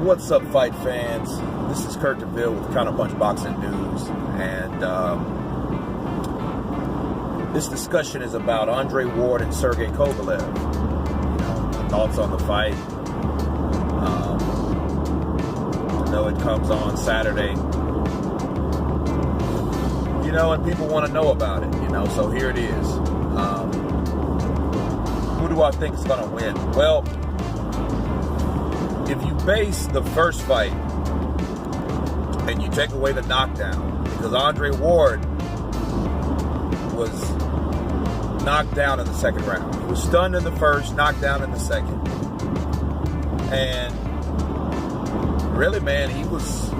What's up, fight fans? This is Kurt DeVille with Counterpunch Boxing News, and this discussion is about Andre Ward and Sergey Kovalev. Thoughts on the fight. I know it comes on Saturday. And people want to know about it. So here it is. Who do I think is going to win? Well, if you base the first fight and you take away the knockdown, because Andre Ward was knocked down in the second round. He was stunned in the first, knocked down in the second. And really, man, he was,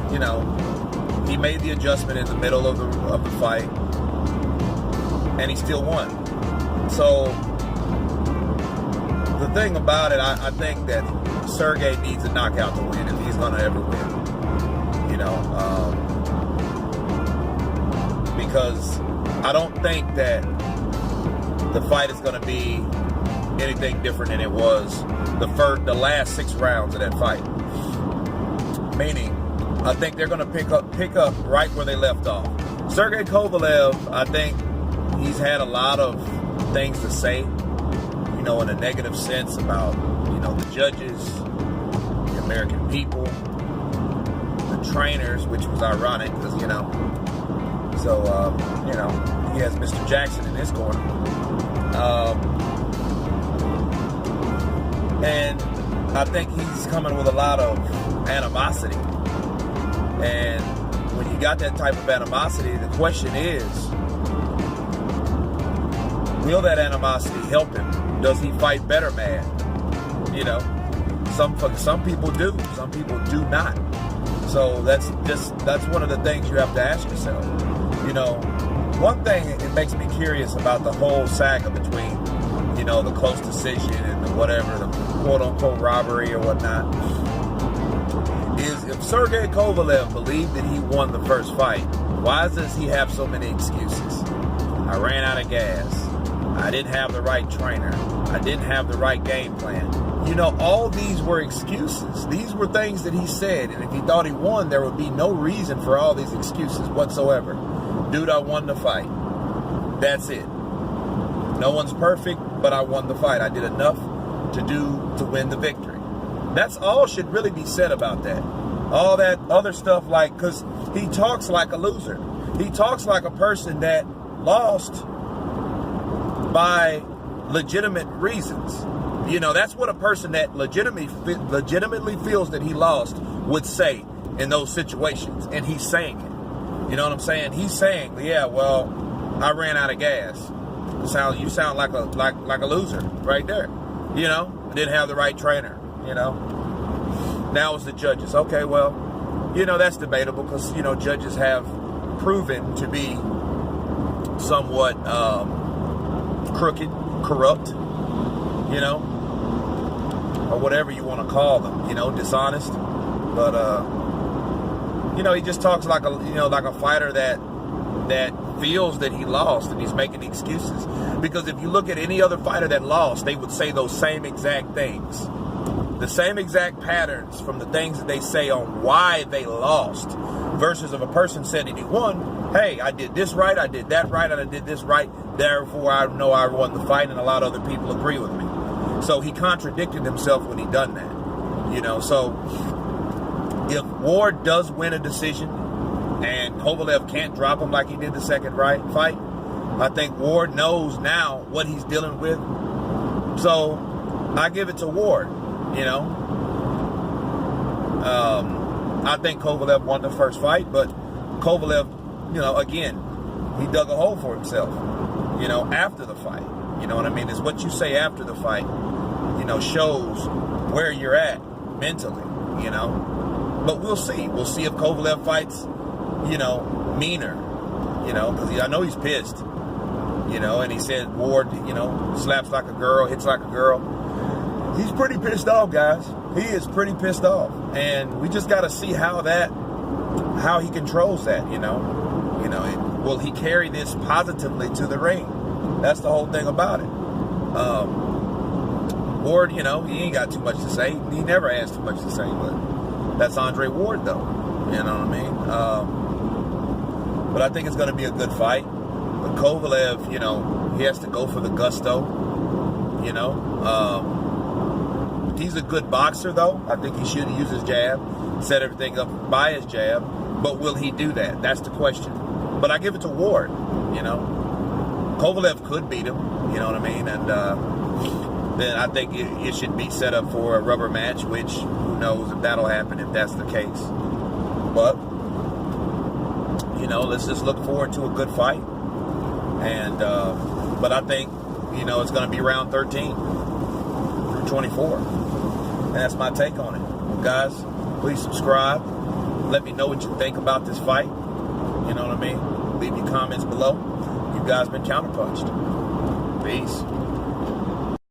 he made the adjustment in the middle of the fight, and he still won. So the thing about it, I think that Sergey needs a knockout to win if he's going to ever win. Because I don't think that the fight is going to be anything different than it was the last 6 rounds of that fight. Meaning, I think they're going to pick up right where they left off. Sergey Kovalev, I think he's had a lot of things to say, in a negative sense about, the judges, the American people, the trainers, which was ironic because, so, he has Mr. Jackson in his corner. And I think he's coming with a lot of animosity. And when you got that type of animosity, the question is, will that animosity help him? Does he fight better mad? Some people do, some people do not. So that's one of the things you have to ask yourself. One thing, it makes me curious about the whole saga between, the close decision and the whatever, the quote-unquote robbery or whatnot, is if Sergey Kovalev believed that he won the first fight, why does he have so many excuses? I ran out of gas. I didn't have the right trainer. I didn't have the right game plan. All these were excuses. These were things that he said, and if he thought he won, there would be no reason for all these excuses whatsoever. Dude, I won the fight. That's it. No one's perfect, but I won the fight. I did enough to win the victory. That's all should really be said about that. All that other stuff, because he talks like a loser. He talks like a person that lost by legitimate reasons. That's what a person that legitimately feels that he lost would say in those situations. And he's saying it. You know what I'm saying? He's saying, yeah, well, I ran out of gas. You sound like a loser right there. I didn't have the right trainer. Now it's the judges. Okay, well, that's debatable because, judges have proven to be somewhat crooked, corrupt, or whatever you want to call them, dishonest. But, he just talks like a fighter that feels that he lost and he's making excuses. Because if you look at any other fighter that lost, they would say those same exact things. The same exact patterns from the things that they say on why they lost, versus if a person said that he won, hey, I did this right, I did that right, and I did this right, therefore I know I won the fight, and a lot of other people agree with me. So he contradicted himself when he done that. So if Ward does win a decision and Kovalev can't drop him like he did the second fight, I think Ward knows now what he's dealing with. So I give it to Ward. I think Kovalev won the first fight, but Kovalev, again, he dug a hole for himself, after the fight. You know what I mean? It's what you say after the fight, shows where you're at mentally, But we'll see. We'll see if Kovalev fights, meaner, because I know he's pissed, and he said Ward, slaps like a girl, hits like a girl. He's pretty pissed off, guys. He is pretty pissed off. And we just got to see how he controls that, will he carry this positively to the ring? That's the whole thing about it. Ward, he ain't got too much to say. He never has too much to say, but That's Andre Ward, though. You know what I mean? But I think it's going to be a good fight. But Kovalev, you know, he has to go for the gusto. You know, he's a good boxer, though. I think he should use his jab, set everything up by his jab. But will he do that? That's the question. But I give it to Ward. You know, Kovalev could beat him. You know what I mean? And then I think it should be set up for a rubber match, which who knows if that'll happen if that's the case. But, you know, let's just look forward to a good fight. And, but I think, you know, it's going to be round 13 through 24. And that's my take on it. Well, guys, please subscribe. Let me know what you think about this fight. You know what I mean? Leave your comments below. You guys been counterpunched. Peace.